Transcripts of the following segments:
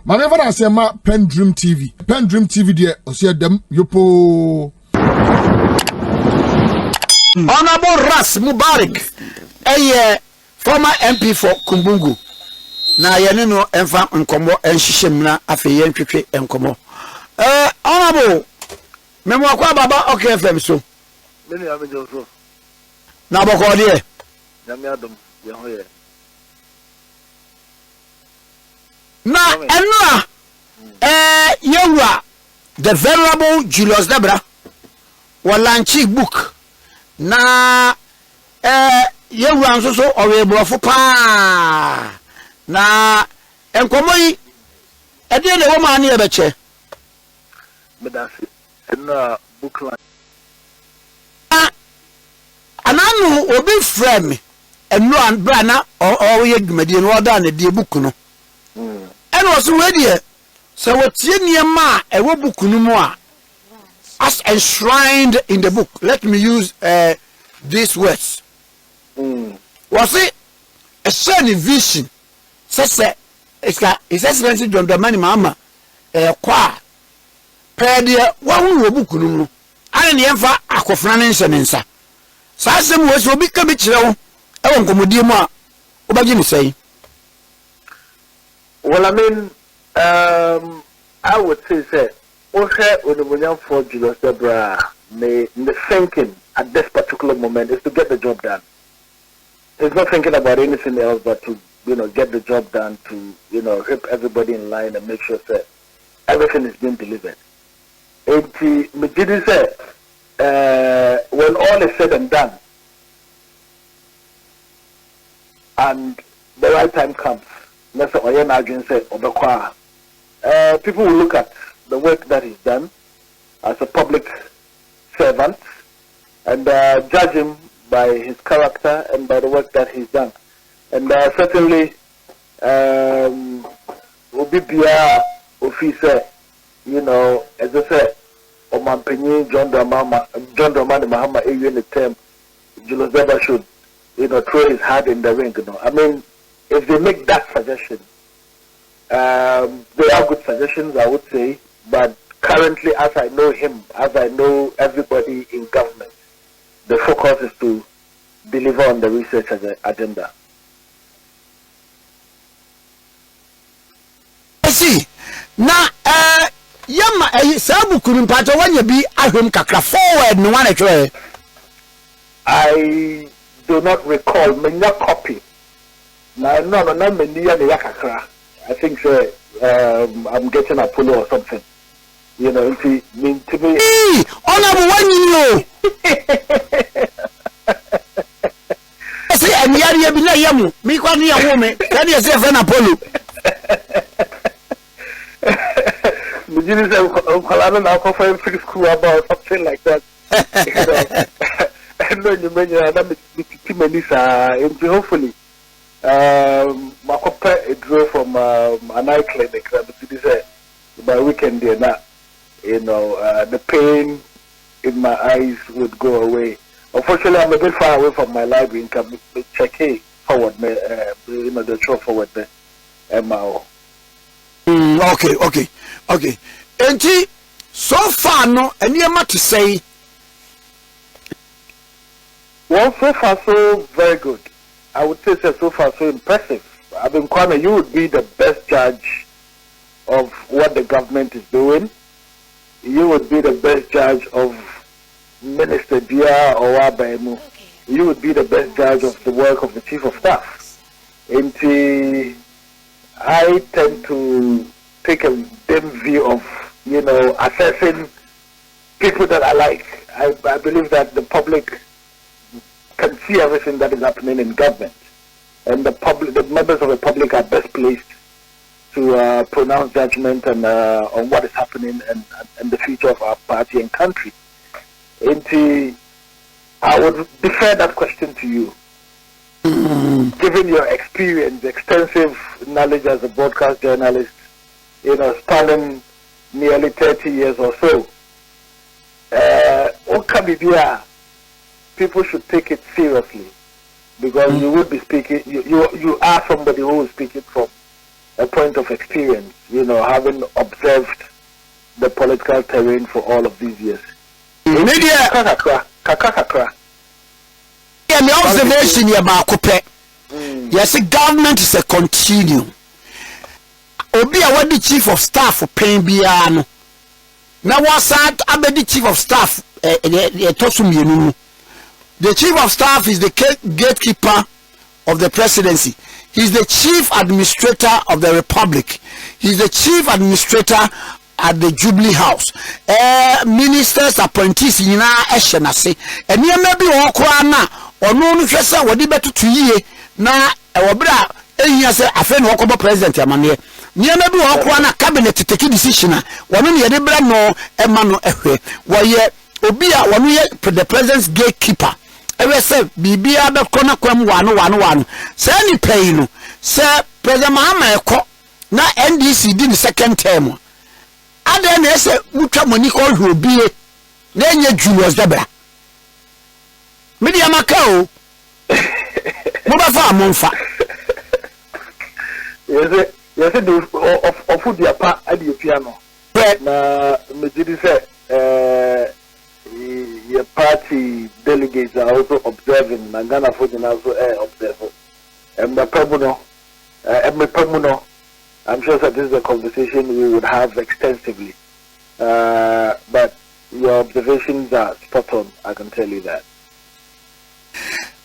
Ma me fa say ma PENDREAM TV. PENDREAM TV there osia dem yopo. Honorable Ras Mubarak, former MP for Kumbungu. Na yene no enfa nkomo enhyehyemna afeye ntwetwe enkomo. Honorable memo akwa baba okay FM so. Many am jo. Na boko de. Nyame adom ye ho ye. Na enra yewura the venerable Julius Debrah walanchi book na yewura nso so owebrofo pa na enkomo yi ede le wo ma na yebeche Medasi na book line ananu obi frame enu an bra na o ye dwumadi no oda na de book no eno so we de so wotie niema ewo book no mu a as enshrined in the book. Let me use these words. Was it a certain vision? Say it's like His Excellency John Dramani Mahama kwa pedia wa hu book no no ani ne emfa akofra ne nsa sa asem wo so bi ka bi kire wo e won komodie mu a obaji ni say. Well, I mean, I would say for Julius Debrah, the thinking at this particular moment is to get the job done. He's not thinking about anything else but to, get the job done, to, rip everybody in line and make sure that everything is being delivered. And Mejidi said, when all is said and done, and the right time comes, people will look at the work that he's done as a public servant and judge him by his character and by the work that he's done. And certainly, Obibia officer, as I said, Omanpenyi John Dramani Mahama, in the term, Julius Debrah should, throw his hat in the ring. I mean, if they make that suggestion, they are good suggestions, I would say, but currently, as I know him, as I know everybody in government, the focus is to deliver on the research agenda. See, now, yama, Sabu couldn't part when you be at home, Kakra forward, no one at I do not recall many copy. No, I think I'm getting a polo or something. If he mean to me. Hey, honorable one see, and Yari Abina Yamu, me quite near woman, can you say an Apollo? Mujini said, I'll call for free school about something like that. And then you mentioned that hopefully. I drove from an eye clinic. By weekend there now, the pain in my eyes would go away. Unfortunately, I'm a bit far away from my library. Can check forward, the show forward there. Okay. And so far, no, and you have to say. Well, so far, so very good. I would say so far so impressive. I mean, Kwame, you would be the best judge of what the government is doing. You would be the best judge of Minister Dia or Abaimu. You would be the best judge of the work of the Chief of Staff. And I tend to take a dim view of, assessing people that I like. I believe that the public can see everything that is happening in government, and the members of the public are best placed to pronounce judgment and on what is happening and the future of our party and country. And I would defer that question to you, given your experience, extensive knowledge as a broadcast journalist, spanning nearly 30 years or so. People should take it seriously, because you would be speaking. You are somebody who is speaking from a point of experience, having observed the political terrain for all of these years. Media kakra. Yeah, the observation here about Coupe. Yes, the government is a continuum. Obi what the chief of staff for paying biano. Now what's that? The chief of staff the chief of staff is the gatekeeper of the presidency. He's the chief administrator of the republic. He's the chief administrator at the Jubilee House. Ministers, appointees, say, and you may be okwana or no fessa what better to ye na obra say a friend walkable president amane. Near maybe okwana cabinet to take decision. One year Debrah no emano ehwe. Why ye obia one year the president's gatekeeper. Ewe say bibia be kona kwam wano say ni pay no say president Mahama eko na NDC di the second term ade na say mutwa moni ko hobie na enye Julius Debrah media makao mo ba fa monfa yes do of the apa ade piano na me did say your party delegates are also observing. Ghana for also observing. I'm sure that this is a conversation we would have extensively. But your observations are spot on. I can tell you that.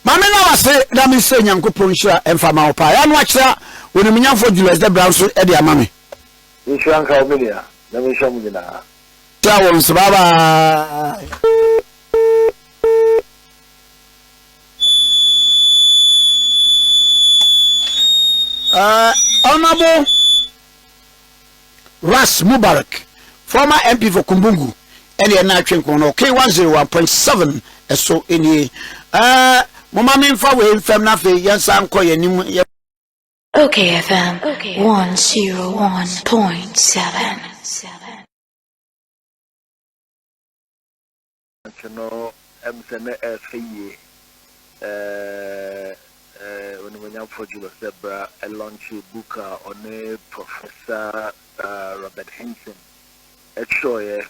Mamena was say that means saying Yanko Ponsha and Fama Opa. And watch that when the Minyan for Julius Debrah so Eddie Amami. You should anchor Milia. Let me show you now. Bye. Honorable Ras Mubarak, former MP for Kumbungu, and the Nigerian Kono, K101.7, so in here. Mama for will Femnafe, yes, I'm calling him. Okay, FM 101.7. When I'm for Julius Debrah, I launched a book on a Professor Robert Henson. It's show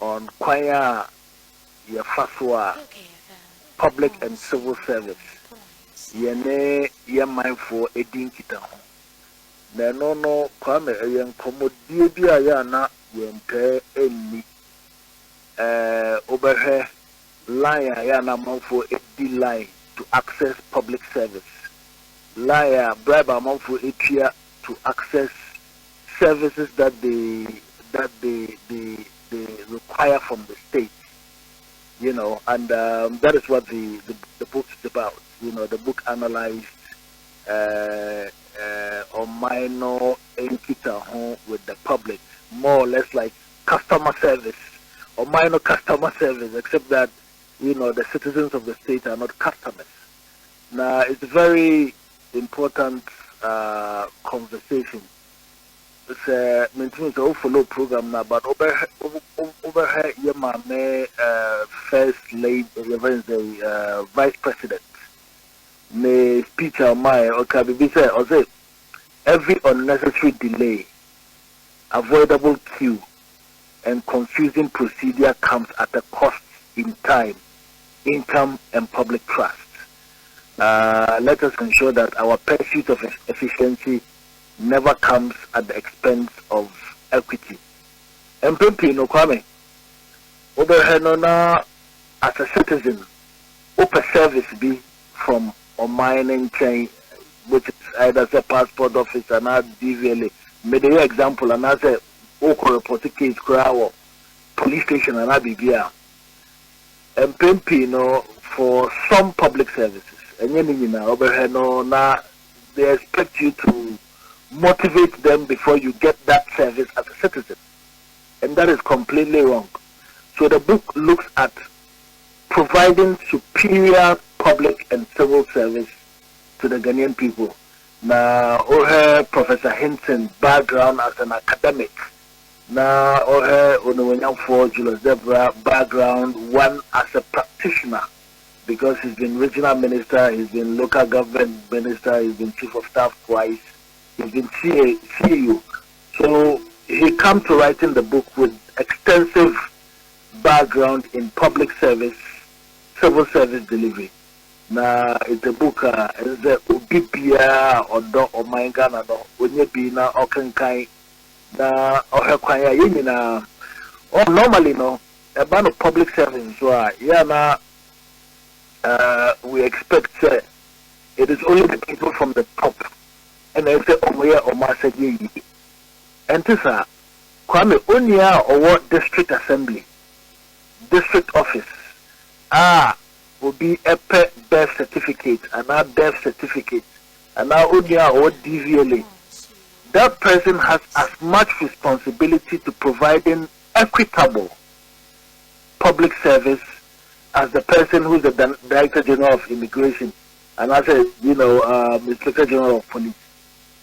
on choir your first public and civil service. Yene mindful a dinkita. No, come a young commodity na yente any over her line yana mindful a D line to access public service. Liar bribe amount for ATIA to access services that they require from the state. And that is what the book is about. The book analyzed on minor encounter with the public, more or less like customer service or minor customer service, except that the citizens of the state are not customers. Now it's a very important conversation. It's a maintenance of follow program now, but over here, first lady, vice president, may speech on my or say every unnecessary delay, avoidable queue, and confusing procedure comes at a cost in time, income, and public trust. Let us ensure that our pursuit of efficiency never comes at the expense of equity. And no kwame. Over as a citizen, open service be from a mining chain, which is either a passport office and not DVLA. Made an example and I say, Oko report case crowd police station and Abibia. And for some public services. And they expect you to motivate them before you get that service as a citizen. And that is completely wrong. So the book looks at providing superior public and civil service to the Ghanaian people. Now, Professor Henson's background as an academic. Now, for Julius Debrah background, one as a practitioner. Because he's been regional minister, he's been local government minister, he's been chief of staff twice, He's been CEO. So he come to writing the book with extensive background in public service, civil service delivery. Now it's a book is the Ubibia or Do or Mangana no when you be na Okankai na Ohakwaya Yimina or normally no about public service so na we expect it is only the people from the top and they say Omoya or Masaji and this Kwame Onia or district assembly district office will be a birth certificate and our birth certificate and our Onia or DVLA. That person has as much responsibility to providing equitable public service as the person who's the Director General of Immigration and as a Inspector General of Police.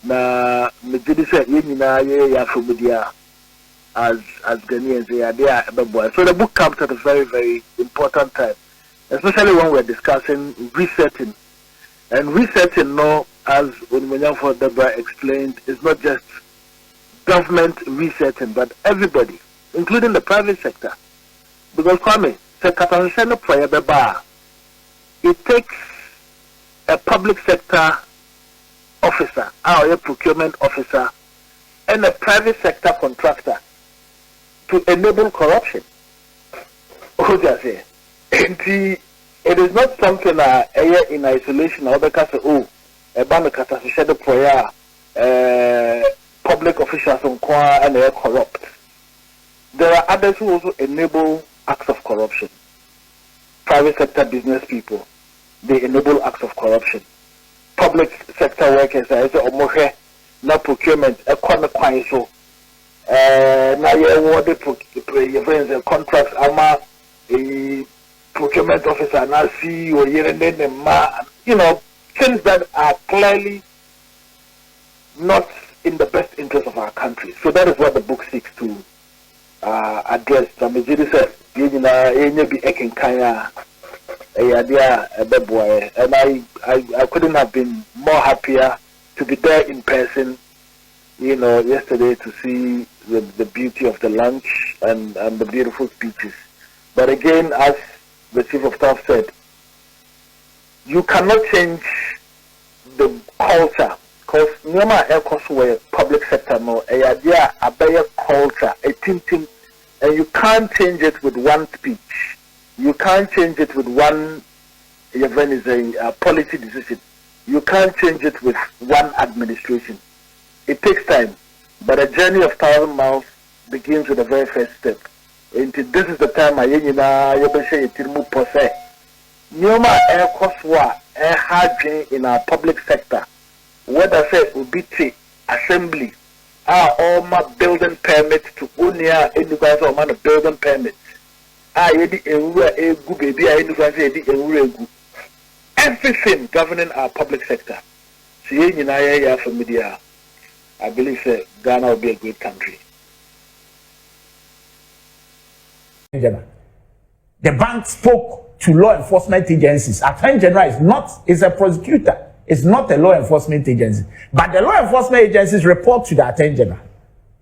Na Mejidi said as Ghanaians they are there. So the book comes at a very, very important time, especially when we're discussing resetting. And resetting, no, as for Debrah explained, is not just government resetting, but everybody, including the private sector. Because Kwame, it takes a public sector officer, or a procurement officer, and a private sector contractor to enable corruption. It is not something in isolation or because public officials and they are corrupt. There are others who also enable acts of corruption. Private sector business people, they enable acts of corruption. Public sector workers, na procurement, so now you award the contracts, a procurement officer, now CEO, things that are clearly not in the best interest of our country. So that is what the book seeks to address. And I couldn't have been more happier to be there in person, yesterday to see the beauty of the lunch and the beautiful speeches. But again, as the Chief of Staff said, you cannot change the culture because Nyama Aircos were public sector no a better culture, a team, and you can't change it with one speech. You can't change it with one policy decision. You can't change it with one administration. It takes time, but a journey of 1,000 miles begins with the very first step. And this is the time I Nyoma air cost in our public sector. Whether say ubiti assembly all my building permits to unia any guys or man building permits. Everything governing our public sector. I believe Ghana will be a great country. The bank spoke to law enforcement agencies. Attorney General is a prosecutor. It's not a law enforcement agency. But the law enforcement agencies report to the Attorney General.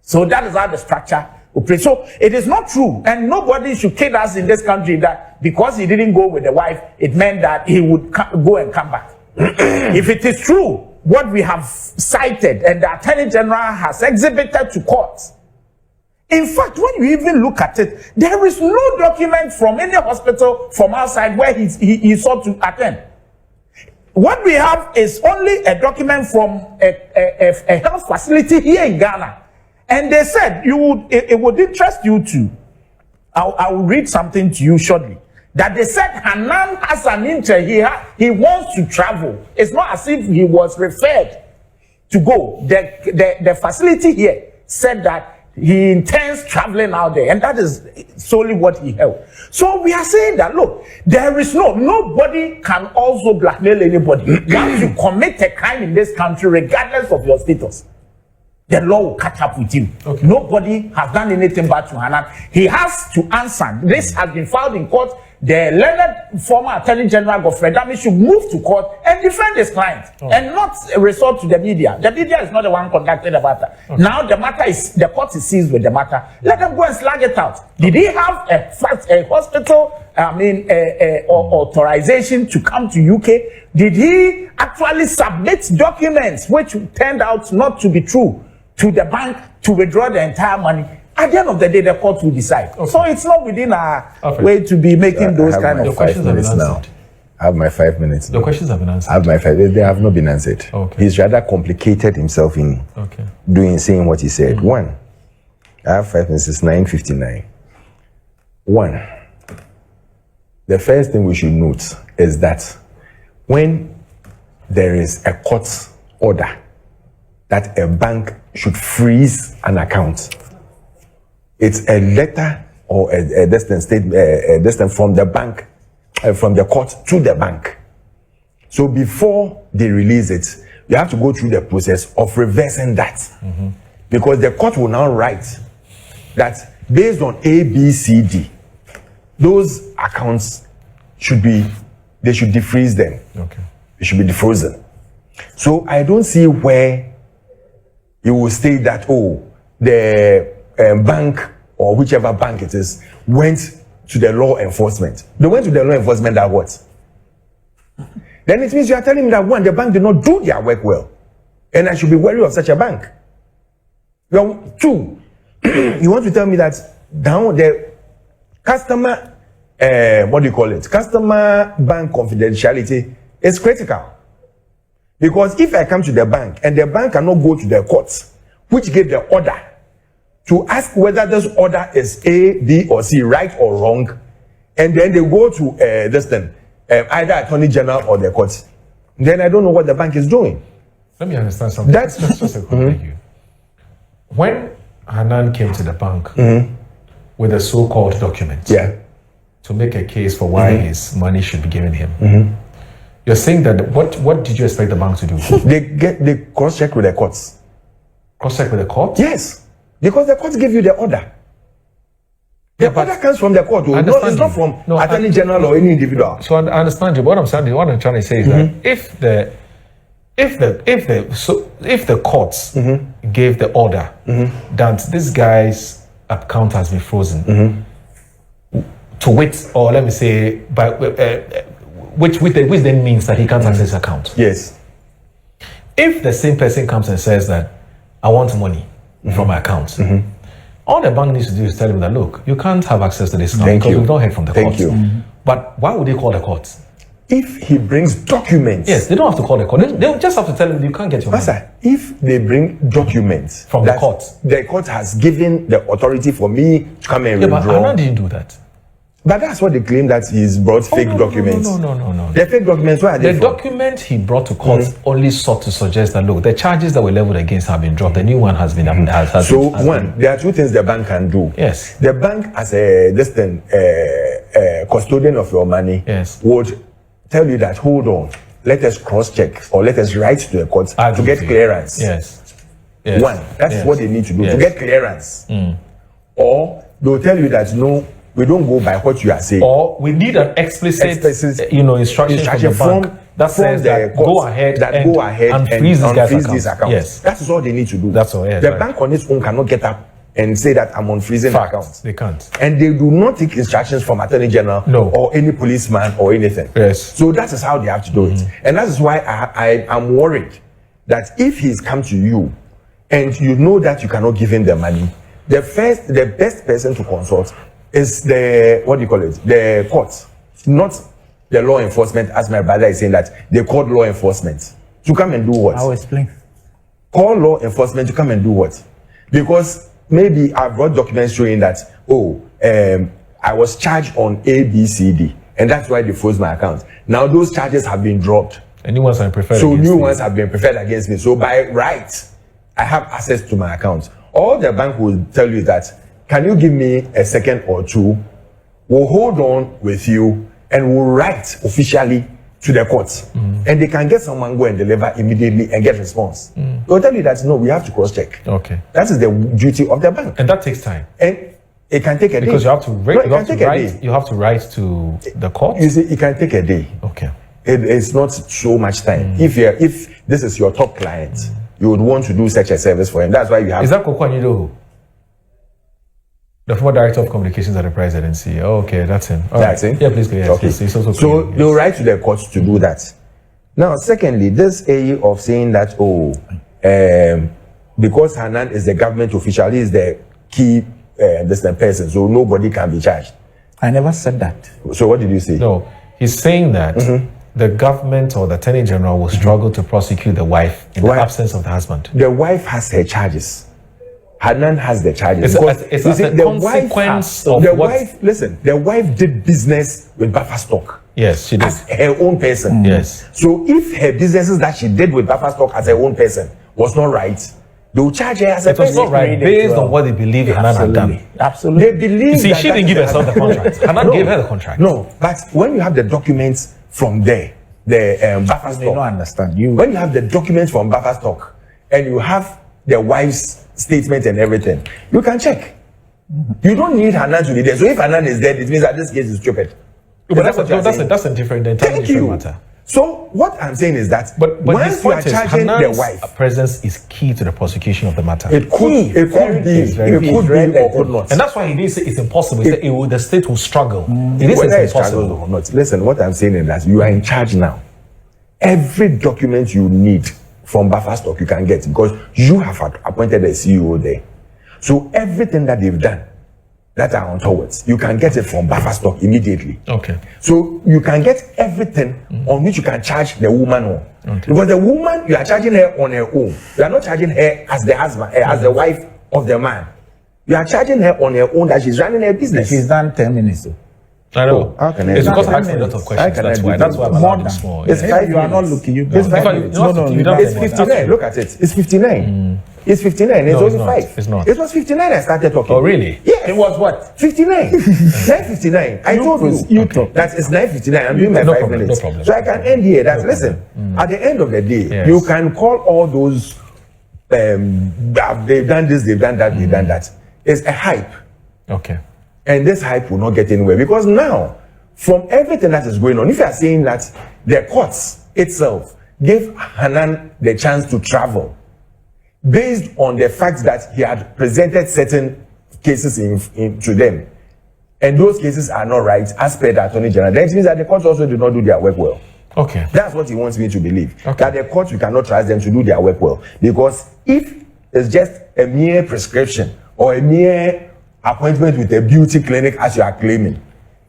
So that is how the structure operates. So it is not true. And nobody should kid us in this country that because he didn't go with the wife, it meant that he would go and come back. If it is true, what we have cited and the Attorney General has exhibited to courts. In fact, when you even look at it, there is no document from any hospital from outside where he sought to attend. What we have is only a document from a health facility here in Ghana. And they said it would interest you too. I will read something to you shortly. That they said Hanan has an interest here. He wants to travel. It's not as if he was referred to go. The facility here said that he intends traveling out there, and that is solely what he held. So we are saying that, look, there is nobody can also blackmail anybody. Once you commit a crime in this country, regardless of your status, the law will catch up with you. Okay. Nobody has done anything bad to Hanan. He has to answer. This has been filed in court. the learned former Attorney General Godfrey Dami should move to court and defend his client and not resort to the media. The media is not the one conducting the matter. Now the court is seized with the matter. Let them go and slag it out. Did he have a hospital, authorization to come to UK? Did he actually submit documents which turned out not to be true to the bank to withdraw the entire money? At the end of the day, the court will decide. So it's not within our way to be making those kind of questions. Now. I have my 5 minutes. The questions have been answered. I have my 5. They have not been answered. Okay. He's rather complicated himself in saying what he said. One, I have 5 minutes. It's 9:59. One, the first thing we should note is that when there is a court order that a bank should freeze an account, it's a letter or a distant statement from the bank, from the court to the bank. So before they release it, you have to go through the process of reversing that. Because the court will now write that based on A, B, C, D, those accounts should defreeze them. They should be defrozen. So I don't see where you will state that, the bank or whichever bank it is went to the law enforcement. They went to the law enforcement that what? Then it means you are telling me that one, the bank did not do their work well, and I should be wary of such a bank. Well, two, you want to tell me that down the customer, customer bank confidentiality is critical. Because if I come to the bank and the bank cannot go to the courts, which gave the order to ask whether this order is A, B, or C, right or wrong, and then they go to either Attorney General or the courts, then I don't know what the bank is doing. Let me understand something. That's just a question. When Hanan came to the bank with a so-called document to make a case for why his money should be given him, you're saying that what did you expect the bank to do? They cross-check with the courts. Cross-check with the court? Yes. Because the court give you the order. The order comes from the court. It's not from Attorney General or any individual. So I understand you. What I'm trying to say is that if the courts gave the order that this guy's account has been frozen, to wit, or let me say, which then means that he can't access his account. Yes. If the same person comes and says that I want money from my account, all the bank needs to do is tell him that, look, you can't have access to this account because we've not heard from the court. But why would they call the court? If he brings documents. Yes, they don't have to call the court. They just have to tell him you can't get your money. Master, if they bring documents from the court has given the authority for me to come and withdraw. But Anna didn't do that. But that's what they claim, that he's brought fake documents. No. The fake documents, where are they The document he brought to court only sought to suggest that, look, the charges that were leveled against have been dropped. The new one has been... there are two things the bank can do. Yes. The bank, as a custodian of your money, would tell you that, hold on, let us cross-check or let us write to the court to get clearance. Yes. One, that's what they need to do, to get clearance. Or they'll tell you that, no, we don't go by what you are saying. Or we need an explicit instruction from the bank that says that go ahead and freeze this account. Yes. That is all they need to do. That's all. Yes, the bank on its own cannot get up and say that I'm on freezing accounts. They can't. And they do not take instructions from Attorney General or any policeman or anything. Yes. So that is how they have to do it. And that is why I am worried that if he's come to you and you know that you cannot give him the money, the best person to consult is the court, not the law enforcement, as my brother is saying that they called law enforcement to come and do what? I'll explain. Call law enforcement to come and do what? Because maybe I brought documents showing that, I was charged on A, B, C, D, and that's why they froze my account. Now those charges have been dropped. And new ones have been preferred. So new ones have been preferred against me. So by right, I have access to my account. All the bank will tell you that, can you give me a second or two? We'll hold on with you and we'll write officially to the courts. And they can get someone go and deliver immediately and get response. They'll tell you that, no, we have to cross-check. Okay. That is the duty of the bank. And that takes time. And It can take a day. Because you have to write, No, you have to write to the court. You see, it can take a day. Okay. It's not so much time. If this is your top client, you would want to do such a service for him. That's why you have. Is that Kokwanido? The former director of communications at the presidency. Oh, okay, that's him. That's him? Yeah, please go ahead. Okay. He's also So clear, they'll write to the courts to do that. Now, secondly, this area of saying that, because Hanan is the government official, he is the key person, so nobody can be charged. I never said that. So what did you say? No, he's saying that the government or the attorney general will struggle to prosecute the wife in the absence of the husband. The wife has her charges. Hanan has the charges. It's as a consequence of the what... wife, listen, the wife did business with buffer stock. Yes, she did. As her own person. Yes. So if her businesses that she did with buffer stock as her own person was not right, they will charge her as a person. It was not right based on what they believe Hanan had done. Absolutely. They believe You see, she didn't give herself the contract. Hanan gave her the contract. No, but when you have the documents from there, the buffer stock. They don't understand you. When you have the documents from buffer stock and you have the wife's statement and everything, you can check. You don't need Hanan to be there. So if Hanan is dead, it means that this case is stupid. But that's a different matter. So what I'm saying is that but once you are charging the wife, presence is key to the prosecution of the matter. It could be or could not. And that's why he didn't say it's impossible. He said the state will struggle. It is impossible or not. Listen, what I'm saying is that you are in charge now. Every document you need from buffer stock you can get because you have appointed a CEO there. So everything that they've done that are untowards, you can get it from buffer stock immediately. Okay. So you can get everything on which you can charge the woman on. Okay. Because the woman, you are charging her on her own. You are not charging her as the husband, as the wife of the man. You are charging her on her own that she's running her business. She's done 10 minutes. I know. It's because I asked a lot of questions. That's why I'm allowed this more. It's 5 You are not looking. It's 5 minutes. No. It's 59. Look at it. It's 59. It's 59. It's only 5. It's not. It was 59 I started talking. Oh, really? Yeah. It was what? 59. 9:59. I told you that it's 9:59. I'm doing my 5 minutes. No problem. So I can end here. That listen. At the end of the day, you can call all those. They've done this. They've done that. They've done that. It's a hype. Okay. And this hype will not get anywhere because now, from everything that is going on, if you are saying that the courts itself gave Hanan the chance to travel based on the fact that he had presented certain cases to them, and those cases are not right as per the Attorney General, then it means that the courts also did not do their work well. Okay. That's what he wants me to believe. Okay. That the courts, you cannot trust them to do their work well. Because if it's just a mere prescription or a mere appointment with a beauty clinic as you are claiming,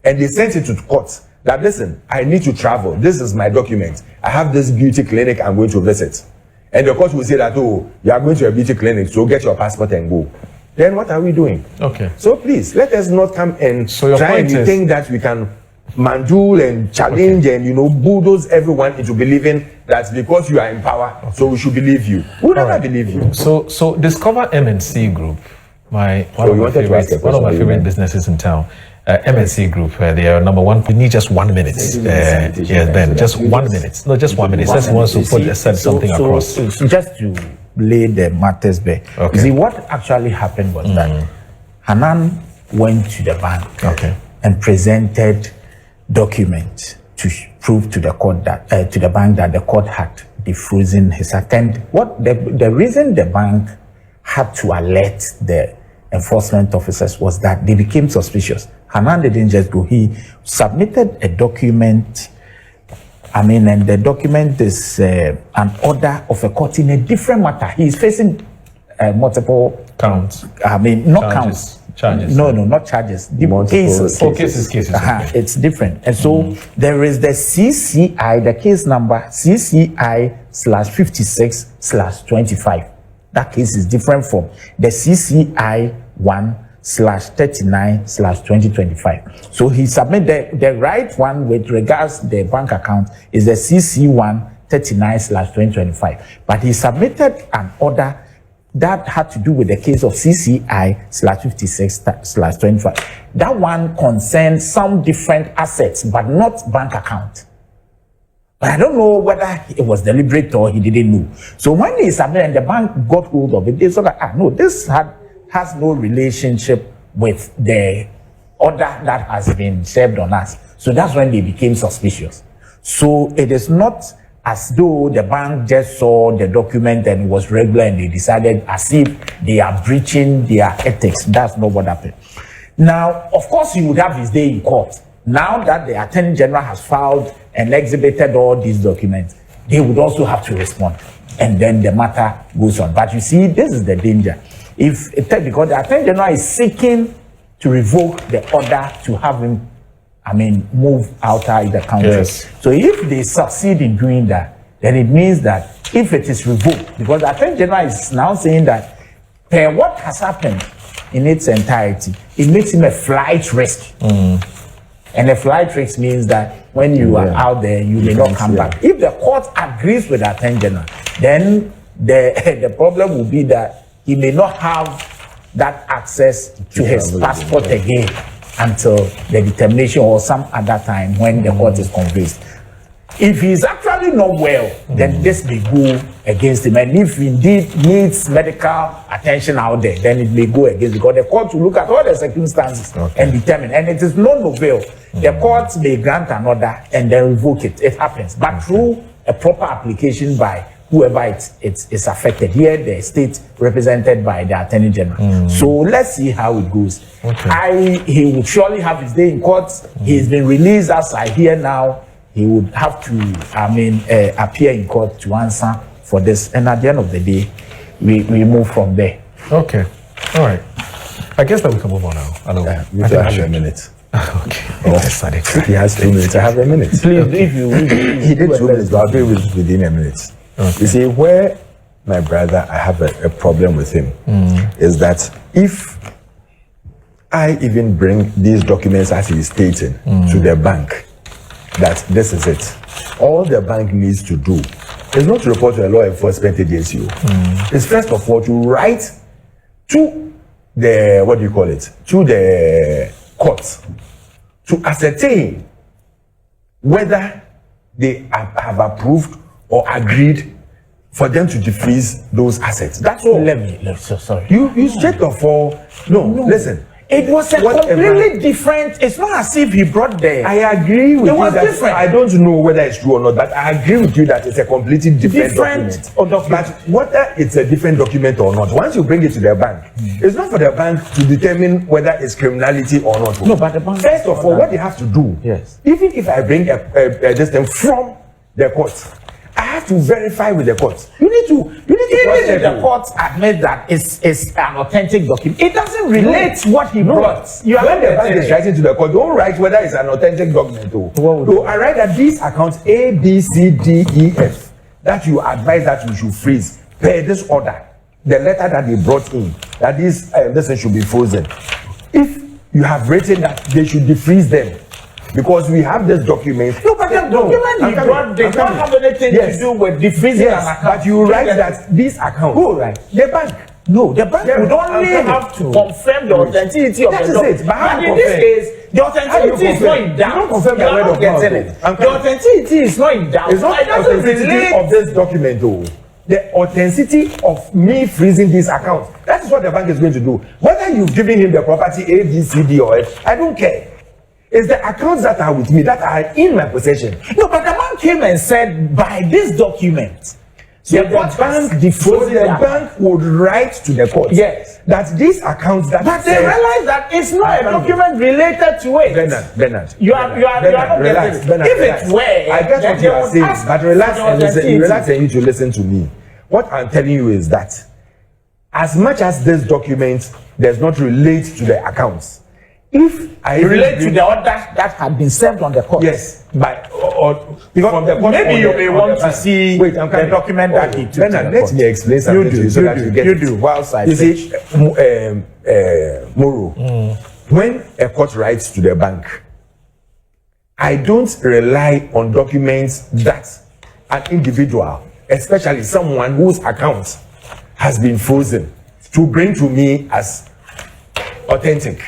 and they sent it to court that listen, I need to travel, this is my document, I have this beauty clinic I'm going to visit, and the court will say that you are going to a beauty clinic, so get your passport and go, then what are we doing? Okay. So please let us not come and try and think that we can mandule and challenge and bulldoze everyone into believing that because you are in power, so we should believe you. We'll never believe you. So Discover MNC Group, one of my favorite businesses in town. MNC Group, they are number one. We need just 1 minute. Ben, just 1 minute. No, just 1 minute. Just wants to send something across. Just to lay the matters bare. Okay. See, what actually happened was that Hanan went to the bank and presented documents to prove to the court that to the bank that the court had defrozen his account. What the reason the bank had to alert the enforcement officers was that they became suspicious. Hanan didn't just go. He submitted a document. And the document is an order of a court in a different matter. He is facing multiple counts. Not counts. Charges. No, not charges. Cases. Cases. It's different. And so there is the CCI, the case number CCI/56/25. That case is different from the CCI 1/39/2025. So he submitted the right one with regards to the bank account is the CC 1/39/2025. But he submitted an order that had to do with the case of CCI/56/25. That one concerns some different assets, but not bank account. But I don't know whether it was deliberate or he didn't know. So when he submitted and the bank got hold of it, they said, no, this has no relationship with the order that has been served on us. So that's when they became suspicious. So it is not as though the bank just saw the document and it was regular and they decided as if they are breaching their ethics. That's not what happened. Now, of course, he would have his day in court. Now that the Attorney General has filed and exhibited all these documents, they would also have to respond. And then the matter goes on. But you see, this is the danger. Because the Attorney General is seeking to revoke the order to have him, move outside the country. Yes. So if they succeed in doing that, then it means that if it is revoked, because the Attorney General is now saying that what has happened in its entirety, it makes him a flight risk. And a flight risk means that when you are out there, you may not come back. If the court agrees with the Attorney General, then the problem will be that he may not have that access to his passport again until the determination or some other time when the court is convinced. If he is actually not well, then this may go against him. And if indeed needs medical attention out there, then it may go against, because the court will look at all the circumstances and determine. And it is no novel. The court may grant an order and then revoke it. It happens. But through a proper application by whoever it's affected. Here, the state represented by the Attorney General. So let's see how it goes. He will surely have his day in court. He's been released, as I hear now. He would have to, appear in court to answer for this. And at the end of the day, we move from there. Okay. All right. I guess that we can move on now. You have a minute. Okay. If he has 2 minutes, I have a minute. Please, if you he did 2 minutes, but I'll do it within a minute. Okay. You see, where my brother, I have a problem with him, is that if I even bring these documents as he is stating to the bank, that this is it, all the bank needs to do is not to report to a law enforcement agency. It's first of all to write to the, to the court to ascertain whether they have approved or agreed for them to defreeze those assets. That's all. Sorry. You straight of all, no, listen. It was a completely different. It's not as if he brought the. I agree with you that different. I don't know whether it's true or not, but I agree with you that it's a completely different document. But whether it's a different document or not, once you bring it to the bank, it's not for the bank to determine whether it's criminality or not. No, but the bank. First of all, what they have to do, even if I bring this thing from the court, I have to verify with the court. You need to even if the court admit that it's an authentic document, it doesn't relate what he brought. When the bank is writing to the court, don't write whether it's an authentic document. So I write that these accounts A, B, C, D, E, F, that you advise that you should freeze per this order. The letter that they brought in, that this thing should be frozen. If you have written that they should defreeze them, because we have this document. No, but the document he brought did not have anything to do with defreezing an account. But you write that these accounts. Who right? The bank. No, the bank would only have to confirm the authenticity of the document. But in this case, the authenticity is not in doubt. You don't confirm the word of mouth. The authenticity is not in doubt. It's not the authenticity of this document, though. The authenticity of me freezing these accounts. That is what the bank is going to do. Whether you've given him the property A, B, C, D, or F, I don't care. It's the accounts that are with me, that are in my possession. No, but the man came and said, by this document, the bank would write to the court. Yes. That these accounts that. But they realize that it's not a document related to it. Bernard. You are not relax, getting it. Bernard, if relax. it were, I guess what you are saying, but relax and listen. Relax and you to listen to me. What I'm telling you is that as much as this document does not relate to the accounts, if I relate to the order that had been served on the court. Yes, but from the court, maybe you may want to see the document that he took. Let me explain something to you so that you get it. You see, Moro, when a court writes to the bank, I don't rely on documents that an individual, especially someone whose account has been frozen, to bring to me as authentic.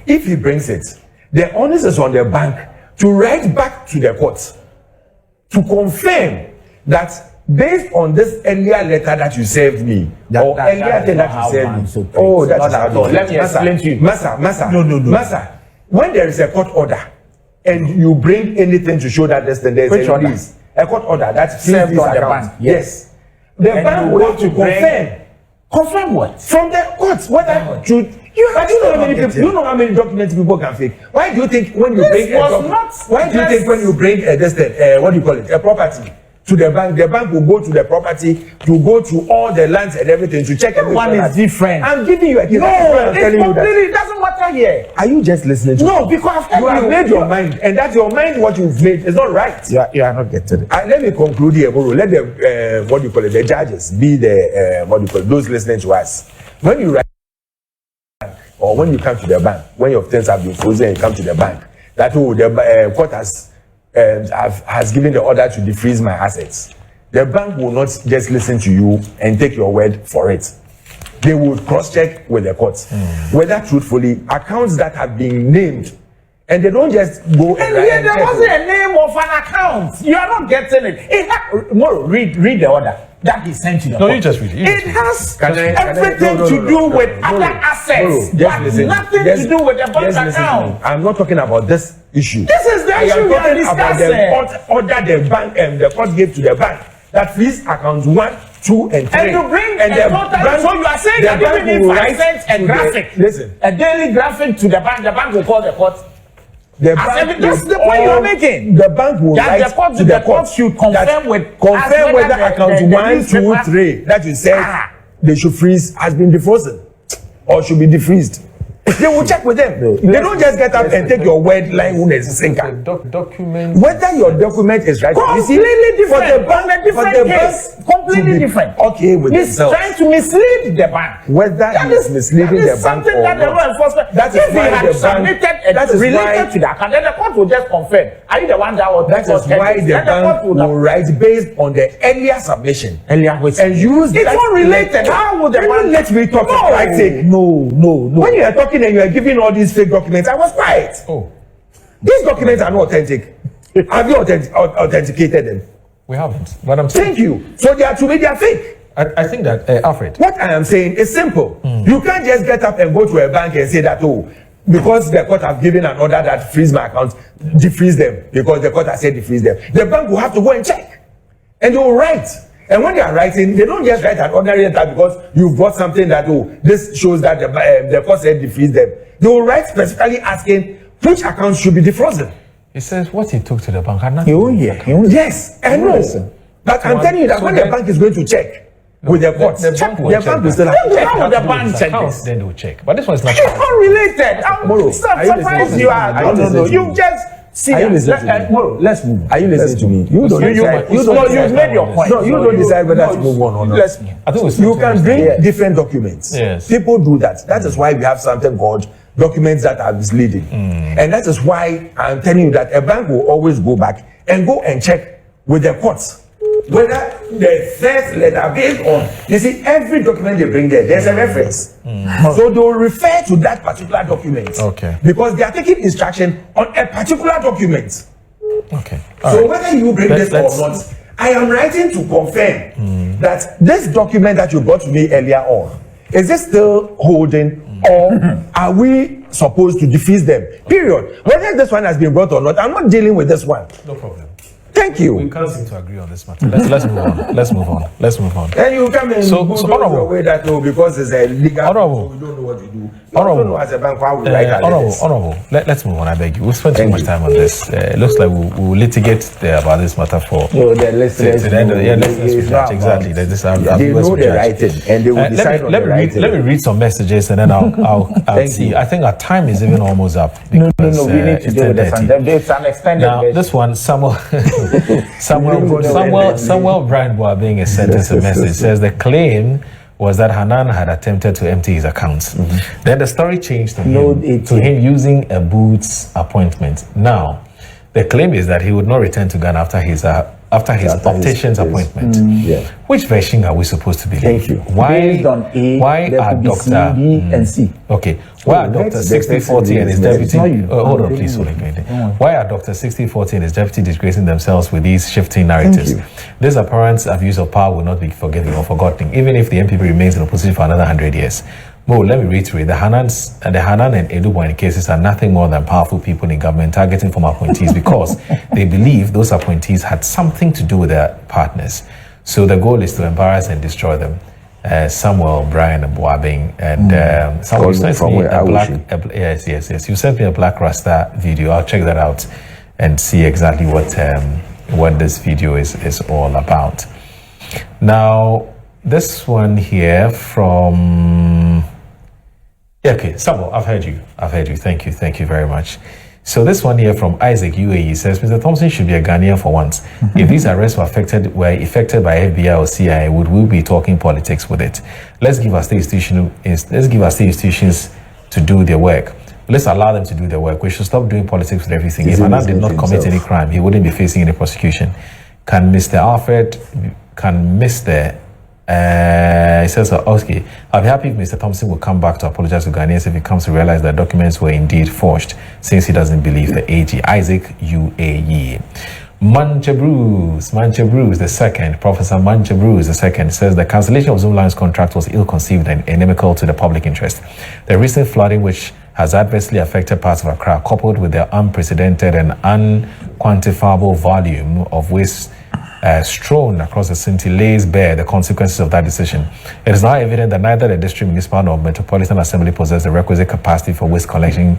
If he brings it, the onus is on the bank to write back to the court to confirm that based on this earlier letter that you served me, earlier thing that you served me. Oh, that is how. Let me explain to you. Massa. No. Massa, when there is a court order and you bring anything to show that there's a release, a court order that served on the account. bank. Yes. The bank will have to confirm. Confirm what? From the courts, whether truth. Do you know how many documents people can fake? Why do you think when you bring a property to the bank will go to the property, to go to all the lands and everything to check everything? One is different. I'm giving you a case. No, it's completely, it doesn't matter here. Are you just listening to me? No, because you have made your mind, and that's your mind. What you've made is not right. You are not getting it. Let me conclude here, Boro. Let the the judges be the those listening to us. When you write or when you come to the bank, when your things have been frozen and you come to the bank, that the court has given the order to defreeze my assets. The bank will not just listen to you and take your word for it. They will cross-check with the courts whether truthfully accounts that have been named, and they don't just go and here there wasn't a name of an account. You are not getting it. Read the order that he sent you. No, you just read it. It has everything to do with other assets, but nothing to do with the bank account. I'm not talking about this issue. This is the issue we are discussing. About the order the bank the court gave to the bank that freeze accounts 1, 2, and 3. And you bring a total. So you are saying that even if I sent a graphic, a daily graphic to the bank will call the court. That's the point you are making. The bank will write to the court should confirm whether account 1, 2, 3 that you said they should freeze has been defrozen or should be defreezed. They will check with them. They don't just get up and take your word like who is sinker. Document. Whether your document is right, completely different. For the bank, completely different. Okay, with he's trying to mislead the bank. Whether he's misleading the bank or that the law enforcement. That is why the bank. That is related to the account. Then the court will just confirm. Are you the one that was? That is why the bank will write based on the earlier submission. And use. It's not related. How would the bank? Let me talk. No. When you are talking and you are giving all these fake documents, I was quiet. Oh, these documents are not authentic. Have you authenticated them? We haven't. But I'm saying. Thank you. So they are fake. I think that Alfred. What I am saying is simple. You can't just get up and go to a bank and say that because the court have given an order that freeze my account, defreeze them because the court has said defreeze them. The bank will have to go and check, and they will write. And when they are writing, they don't just write an ordinary letter because you've got something that this shows that the court said defreeze them. They will write specifically asking which accounts should be defrozen. He says what he took to the bank had nothing. Yes, I know. But I'm telling you that when the bank is going to check with the courts, the bank will still have to check. How will the bank check this? Then they will check. But this one is not. It's not related. I'm surprised you are. No. You just. See, let's move. Are you listening to me? You don't decide. You've made your point. No, you don't decide whether to move on or not. Let's move. I think you can bring different documents. Yes. People do that. That is why we have something called documents that are misleading. And that is why I'm telling you that a bank will always go back and check with the courts whether the first letter based on, you see, every document they bring there's a reference. So they will refer to that particular document. Okay. Because they are taking instruction on a particular document. Okay. So whether you bring this or not, I am writing to confirm that this document that you brought to me earlier on, is it still holding or are we supposed to defease them? Period. Whether this one has been brought or not, I'm not dealing with this one. No problem. Thank you. We can't seem to agree on this matter. Let's move on. Let's move on. And you come and so honorable your way that because it's a legal. Honorable. We don't know what you do. Honorable. Don't know as a bank how we write our letters. Honorable. Let's move on. I beg you. We spent too much time on this. It looks like we'll litigate about this matter for. No, then let's to the end of exactly. They know the writing and they will decide on the writing. Let me read some messages and then I'll see. I think our time is even almost up. No. We need to do this. It's an extended. Now this one, Samuel Brandbois being a sentence a message says the claim was that Hanan had attempted to empty his accounts. Then the story changed to him using a boots appointment. Now, the claim is that he would not return to Ghana after his after his optician's appointment. Which version are we supposed to believe? Thank you. Why? Based on A, why there are could be Doctor C, D, and C? Okay. Why are Doctor 60-40 and his deputy? Hold on, please. Why are Doctor 60-40 and his deputy disgracing themselves with these shifting narratives? This apparent abuse of power will not be forgiven or forgotten, even if the MPP remains in opposition for another 100 years. Mo, let me reiterate, the Hanan and Eduboyne cases are nothing more than powerful people in government targeting former appointees because they believe those appointees had something to do with their partners. So the goal is to embarrass and destroy them. Samuel, Brian, and Boabing, and Samuel, you sent me a black, yes. You sent me a Black Rasta video. I'll check that out and see exactly what this video is all about. Now, this one here from... Okay, Samuel, I've heard you. Thank you very much. So this one here from Isaac UAE says, Mr. Thompson should be a Ghanaian for once. If these arrests were effected by FBI or CIA, would we be talking politics with it? Let's give our state institutions to do their work. Let's allow them to do their work. We should stop doing politics with everything. If Hanan did not commit any crime, he wouldn't be facing any prosecution. Can Mr. He says, okay, I'll be happy if Mr. Thompson will come back to apologize to Ghanaians if he comes to realize that documents were indeed forged, since he doesn't believe the AG. Isaac UAE. Mancha Bruce the second, Professor Mancha Bruce the second, says the cancellation of Zoomline's contract was ill-conceived and inimical to the public interest. The recent flooding, which has adversely affected parts of Accra, coupled with the unprecedented and unquantifiable volume of waste strewn across the city, lays bare the consequences of that decision. It is now evident that neither the district, municipal, nor metropolitan assembly possess the requisite capacity for waste collection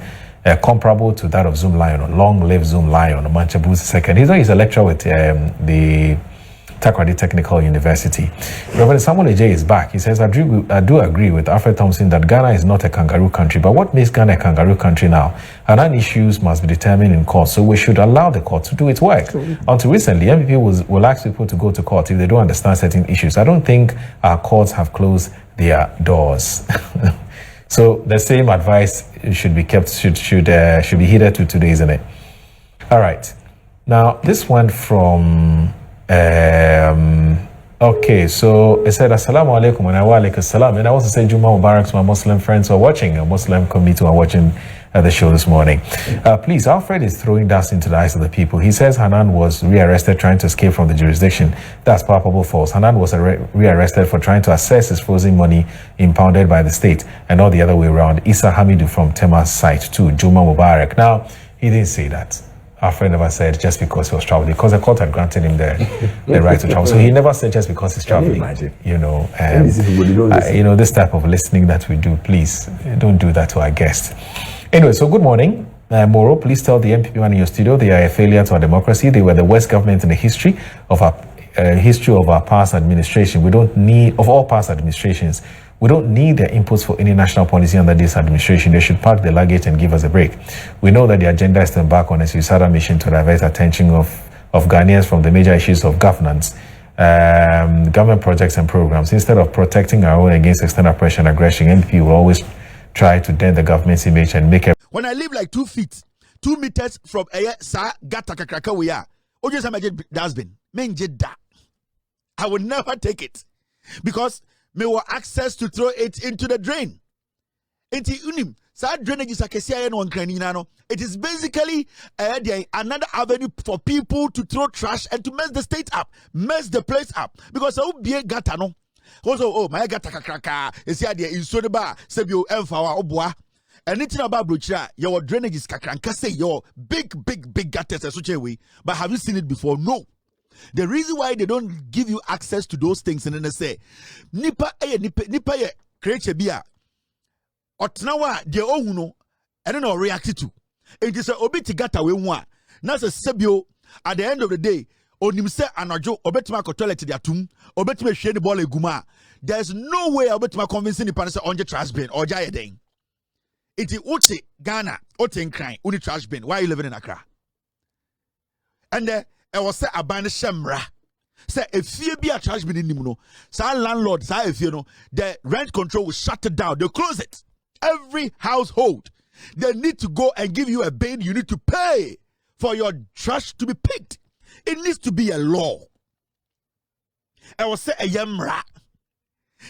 comparable to that of Zoomlion, or long live Zoomlion, or Manchabu II. He's a lecturer with the Takoradi Technical University. Reverend Samuel Ejay is back. He says, I do agree with Alfred Thompson that Ghana is not a kangaroo country, but what makes Ghana a kangaroo country now? Hanan issues must be determined in court, so we should allow the court to do its work. Until recently, MPP will ask people to go to court if they don't understand certain issues. I don't think our courts have closed their doors. So the same advice should be kept, should be heeded to today, isn't it? All right. Now, this one from... okay, so it said, Assalamu alaikum wa alaikum salam. And I want to say Juma Mubarak to my Muslim friends who are watching, a Muslim community who are watching the show this morning. Please, Alfred is throwing dust into the eyes of the people. He says Hanan was rearrested trying to escape from the jurisdiction. That's palpable false. Hanan was rearrested for trying to assess his frozen money impounded by the state, and not the other way around. Issa Hamidu from Tema's site too, Juma Mubarak. Now, he didn't say that. Our friend never said just because he was traveling, because the court had granted him the right to travel. So he never said just because he's traveling. You know, this type of listening that we do, please don't do that to our guests. Anyway, so good morning. Moro, please tell the MPP man in your studio they are a failure to our democracy. They were the worst government in the history of our past administration. We don't need, of all past administrations, we don't need their inputs for any national policy under this administration. They should pack the luggage and give us a break. We know that the agenda is to embark on a suicidal mission to divert attention of Ghanaians from the major issues of governance, government projects and programs. Instead of protecting our own against external pressure and aggression, NDP will always try to dent the government's image and make it. When I live like 2 feet, 2 meters from a gata kakraka we are, or just a dustbin, I would never take it because me will access to throw it into the drain. It is basically another avenue for people to throw trash and to mess the state up, mess the place up. Because I will be a gata no. Also, my gata kakraka is here in Soneba, Sebio Elfawa Obwa. Anything about Bruchra, your drainage is kakranka say your big gutters are such a way. But have you seen it before? No. The reason why they don't give you access to those things and then they say, nipa ye create bia. Otnawa de ohuno, and then react to. It is a obiti gata we want. That's a sebio at the end of the day. Onimse anajo obetima ko toilet dia tum, obetima hwe the ball eguma. There's no way obetima convincing the person on the trash bin or jaye den. It is uche Ghana, ote crying, uni trash bin. Why are you living in Accra? And I was say abandon shemra. Say if you be a trash bin in Nimuno, say landlord, say if you know the rent control will shut it down, they close it. Every household, they need to go and give you a bin. You need to pay for your trash to be picked. It needs to be a law. I will say a yamra.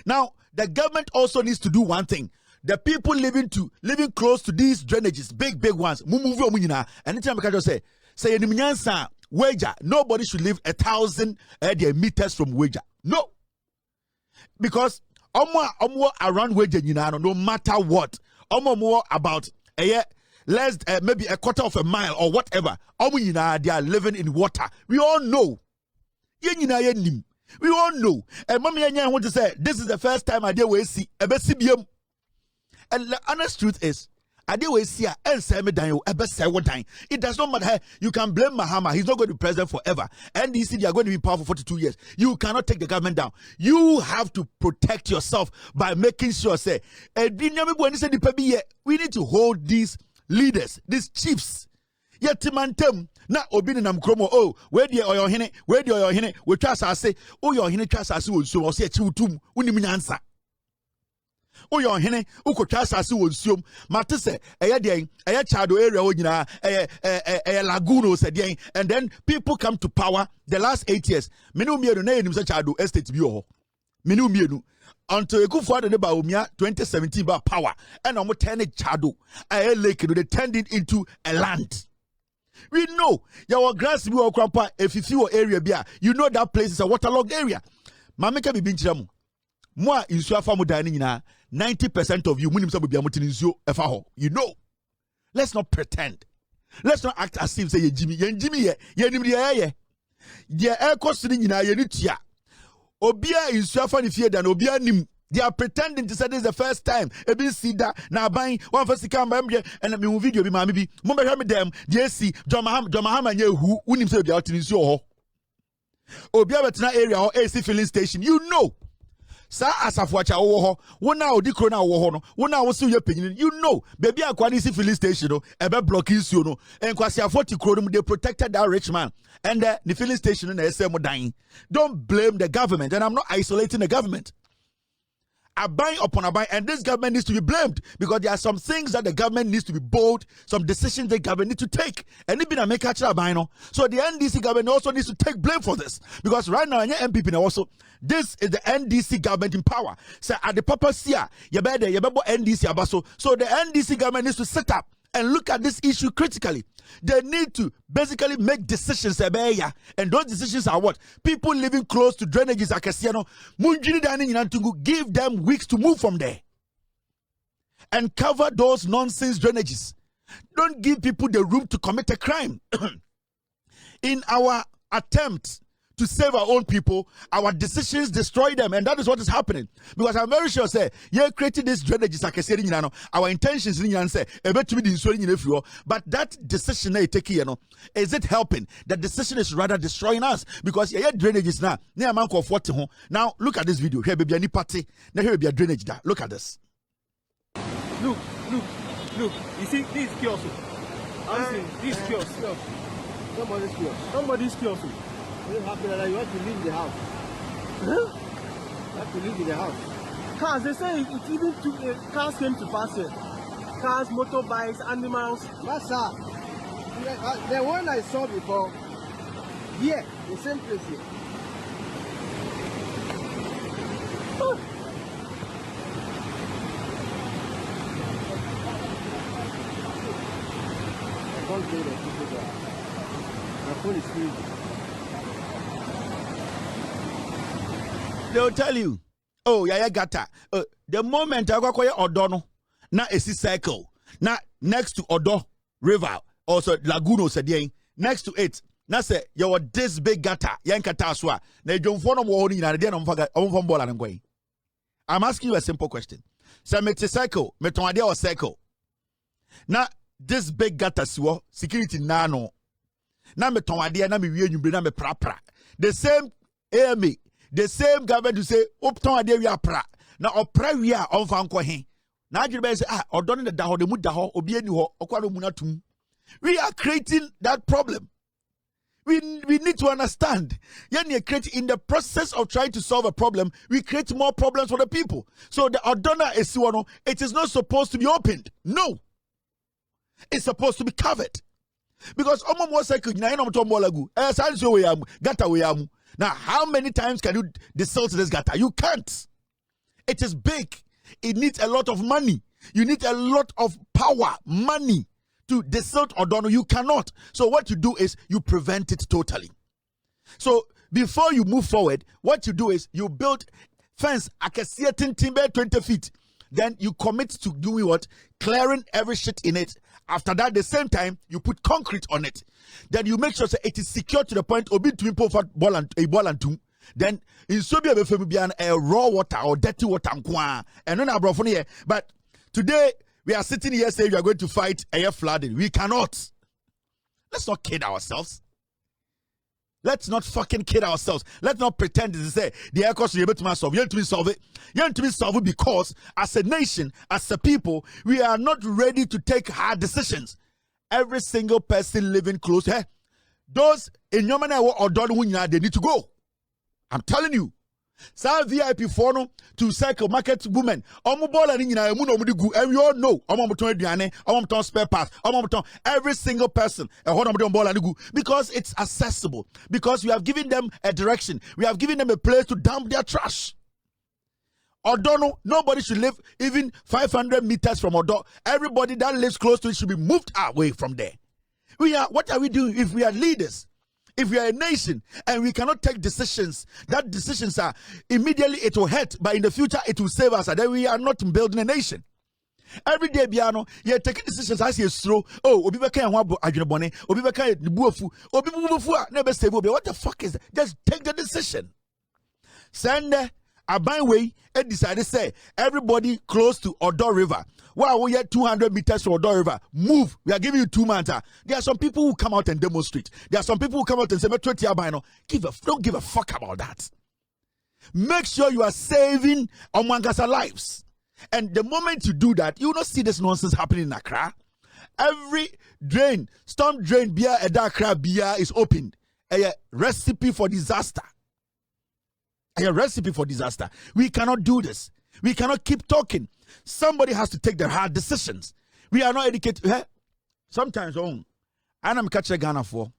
Now, the government also needs to do one thing. The people living close to these drainages, big ones, anytime I can say wager, nobody should live 1,000 meters from wager. No. Because around wager, no matter what, about less maybe a quarter of a mile or whatever, they are living in water. We all know. We all know. And mommy and want to say this is the first time I did see a BCBM. And the honest truth is, I did see and say me dying it does not matter. You can blame Mahama, he's not going to be president forever. NDC, they are going to be powerful for 42 years. You cannot take the government down. You have to protect yourself by making sure say we need to hold these leaders, these chiefs. Yet mantem na obi ni nam kromo oh where the oyo hene we trust say oh your hene trust as won so o se echi utum unim nyansa oh your hene uko trust as won so mate se eye den eye chado area o nyina eye lagoon se den, and then people come to power the last 8 years menu mienu na enim se chado estate bi ho menu mienu until Ekufuado ne ba omia 2017 ba power and omo turn it chado eye lake they turned it into a land. We know your grass be or crapa if you see area be, you know that place is a waterlogged area. Mameka be binchiramu. Moi in Suafa Mudani na 90% of you munim sabu be amutinizio efaho. You know. Let's not pretend. Let's not act as if say ye Jimmy ye nimri ye. Ye eko sini na ye nitia. Obia in Suafa ni fie dan obia nim. They are pretending to say this is the first time. Ebi see that now buying one first camera and me video be mami bi. Mumba hear me them. They see John Mahama nye who unim say they out in ho. Obia betna area or AC filling station. You know. Sa asafuacha wo ho. Wona odi kro na wo ho no. Wona wo se ye penyin. You know. Baby akwa ni filling station no. Ebe block issue no. Enkwasi afoti kro no they protected that rich man. And the filling station na ese mo dying. Don't blame the government, and I'm not isolating the government. Abide upon abide, and this government needs to be blamed because there are some things that the government needs to be bold, some decisions the government need to take, and it been a make catch no. So the NDC government also needs to take blame for this because right now, MPP also this is the NDC government in power. So at the purpose here, you better NDC abaso. So the NDC government needs to sit up and look at this issue critically. They need to basically make decisions, and those decisions are what? People living close to drainages, give them weeks to move from there and cover those nonsense drainages. Don't give people the room to commit a crime. In our attempt to save our own people, our decisions destroy them, and that is what is happening. Because I'm very sure, say, you're creating this drainages, our intentions, but that decision you take here, is it helping? The decision is rather destroying us because you're drainages now. Now, look at this video. Here, baby, any party. Now, here will be a drainage. Look at this. Look. You see, this is kiosk. This is kiosk. Somebody's kiosk. You have to leave the house. Huh? You have to leave the house. Cars, they say it even cars came to pass here. Cars, motorbikes, animals. What's up? The one I saw before. Yeah, the same place here. Oh. I can't do that. My phone is freezing. They'll tell you, oh, yeah, gata. The moment I go Odono, na esi cycle, na next to Odo River, also Laguno said, next to it, na say, you were this big gata, yankata aswa, na don't follow more in a day on ball and going. I'm asking you a simple question. So, me cycle, me tonade or cycle. Na this big gata swo, security nano. Na me tonade na me wie nyumbre na me pra. The same AMA. The same government to say, Upton Adria pra. Now, opera we are on Fanko. Now, you say, or done the Daho, the Mudaho, or Bienu, or Quadomunatum. We are creating that problem. We need to understand. In the process of trying to solve a problem, we create more problems for the people. So, the Odona it is not supposed to be opened. No. It's supposed to be covered. Because omo mo cycle na eno to mo lagu. Sanso we am, gata we am. Now, how many times can you desilt this gata? You can't. It is big. It needs a lot of money. You need a lot of power, money to desilt Odono. You cannot. So what you do is you prevent it totally. So before you move forward, what you do is you build fence a certain timber 20 feet. Then you commit to doing what? Clearing every shit in it. After that, the same time, you put concrete on it. Then you make sure that it is secure to the point obi to import ball and two. Then in Sobia be a raw water or dirty water and then abroad here. But today we are sitting here saying we are going to fight air flooding. We cannot. Let's not kid ourselves. Let's not fucking kid ourselves. Let's not pretend to say the air course you're able to solve. You have to solve it. You have to solve it because as a nation, as a people, we are not ready to take hard decisions. Every single person living close here, those in your man or don't they need to go. I'm telling you. Some VIP for no to cycle market women. And we all know spare parts. Every single person because it's accessible. Because we have given them a direction. We have given them a place to dump their trash. Odono, nobody should live even 500 meters from Odo. Everybody that lives close to it should be moved away from there. What are we doing if we are leaders? If we are a nation and we cannot take decisions, that decisions are immediately it will hurt, but in the future it will save us, and then we are not building a nation. Every day, Biano, you're taking decisions as you slow. Oh, Obi Beka and Wabo Ajunabone, Obi Beka Bufu, Obi Bufu, never say, what the fuck is that? Just take the decision. Send a byway and decided to say everybody close to Odo River. Wow, we are 200 meters from Odo River. Move. We are giving you 2 months. There are some people who come out and demonstrate. There are some people who come out and say, don't give a fuck about that. Make sure you are saving Omwangasa lives. And the moment you do that, you will not see this nonsense happening in Accra. Every storm drain, beer, Accra beer is opened. A recipe for disaster. A recipe for disaster. We cannot do this. We cannot keep talking. Somebody has to take the hard decisions. We are not educated. Sometimes, I'm catching Ghana for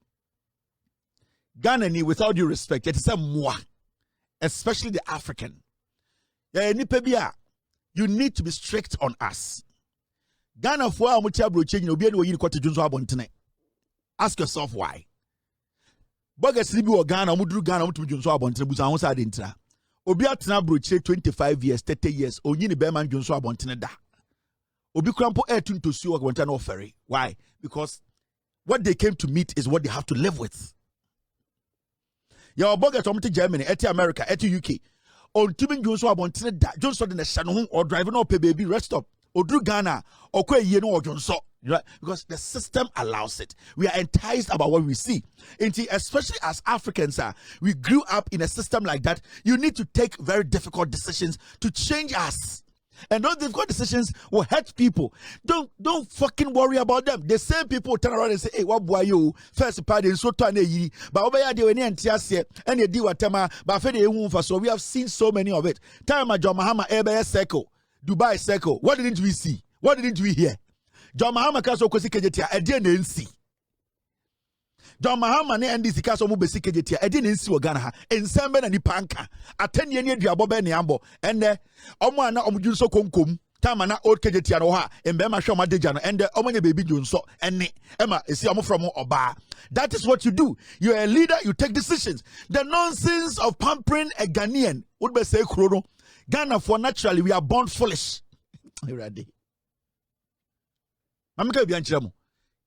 Ghana, without due respect, it is a moi, especially the African. You need to be strict on us. Ghana for ask yourself why. Bogus libi o Ghana omuduru Ghana omutu junso abontene busa ho sa de ntra obi atena broche 25 years 30 years onyi ni be man junso abontene da obi krampo etuntosu o abontene no ferry. Why? Because what they came to meet is what they have to live with. Your bogus omutu Germany eti America eti UK on tubin junso abontene da junso de na hye no ho or driving up baby rest stop oduru Ghana okwa yie no junso. Right? Because the system allows it. We are enticed about what we see. Especially as Africans, we grew up in a system like that. You need to take very difficult decisions to change us. And those difficult decisions will hurt people. Don't fucking worry about them. The same people turn around and say, hey, what boy you? First party in so but so we have seen so many of it. Time John Mahama Air Circle, Dubai Circle. What didn't we see? What didn't we hear? John Mahama kaso kwesi kejetia edi na nsi. John Mahama ne NDC kaso mu besi kejetia edi na nsi wo Ghana ha. Ensembe na nipa nka. Atenie ne aduabo be ne ambo. Ende omo ana omudwunso konkom. Tama na old kejetia no ha. Embe ma hwe omadeja no. Ende omo nye baby dwunso ene. Ema esi omo from oba. That is what you do. You are a leader, you take decisions. The nonsense of pampering a Ghanaian would be say krono. Ghana for naturally we are born foolish. You ready?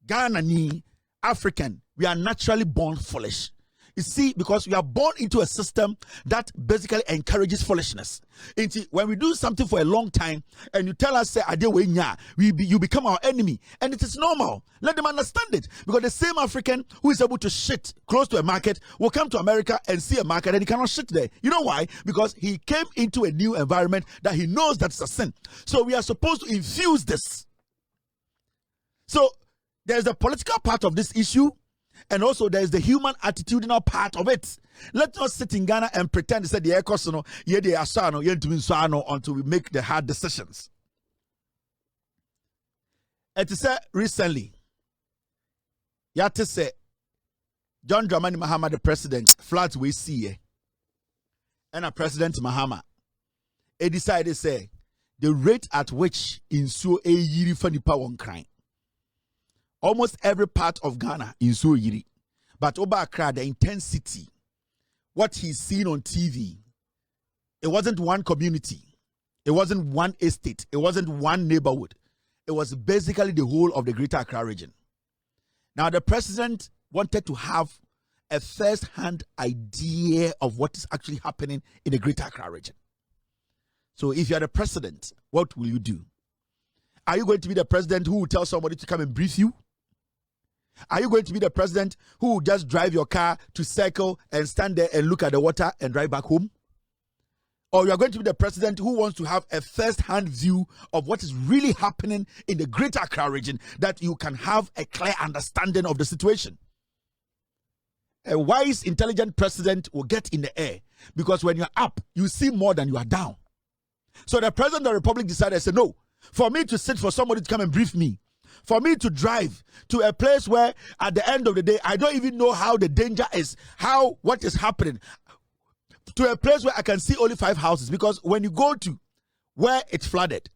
Ghana ni African, we are naturally born foolish. You see, because we are born into a system that basically encourages foolishness. When we do something for a long time and you tell us, say, you become our enemy. And it is normal. Let them understand it. Because the same African who is able to shit close to a market will come to America and see a market and he cannot shit there. You know why? Because he came into a new environment that he knows that's a sin. So we are supposed to infuse this. So there's the political part of this issue, and also there's the human attitudinal part of it. Let's not sit in Ghana and pretend to say the air cost until we make the hard decisions. It is said recently, Yate say John Dramani Mahama, the president, flat we see, and a President Mahama, he decided say the rate at which in so a yiri for nipa one crime. Almost every part of Ghana in so yiri, but over Accra, the intensity, what he's seen on TV, it wasn't one community, it wasn't one estate, it wasn't one neighborhood, it was basically the whole of the Greater Accra region. Now the president wanted to have a first-hand idea of what is actually happening in the Greater Accra region. So if you are the president, what will you do? Are you going to be the president who will tell somebody to come and brief you? Are you going to be the president who will just drive your car to circle and stand there and look at the water and drive back home? Or you are going to be the president who wants to have a first-hand view of what is really happening in the Greater Accra region, that you can have a clear understanding of the situation? A wise, intelligent president will get in the air, because when you're up, you see more than you are down. So the president of the republic decided, said, no, for me to sit for somebody to come and brief me, for me to drive to a place where at the end of the day, I don't even know how the danger is, what is happening, to a place where I can see only 5 houses. Because when you go to where it's flooded,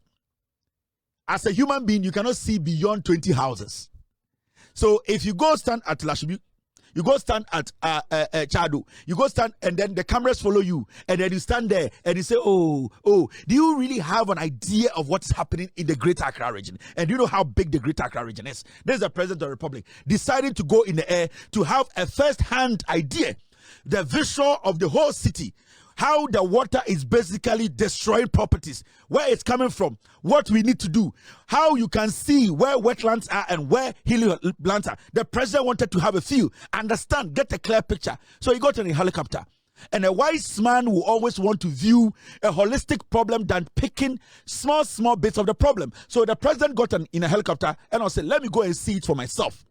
as a human being, you cannot see beyond 20 houses. So if you go stand at Lashibu, you go stand at Chado, you go stand, and then the cameras follow you, and then you stand there and you say, oh, do you really have an idea of what's happening in the Greater Accra region? And do you know how big the Greater Accra region is? There's the president of the republic deciding to go in the air to have a first-hand idea, the visual of the whole city, how the water is basically destroying properties, where it's coming from, what we need to do, how you can see where wetlands are and where hilly lands are. The president wanted to have a feel, understand, get a clear picture. So he got in a helicopter. And a wise man will always want to view a holistic problem than picking small bits of the problem. So the president got in a helicopter and I said, let me go and see it for myself.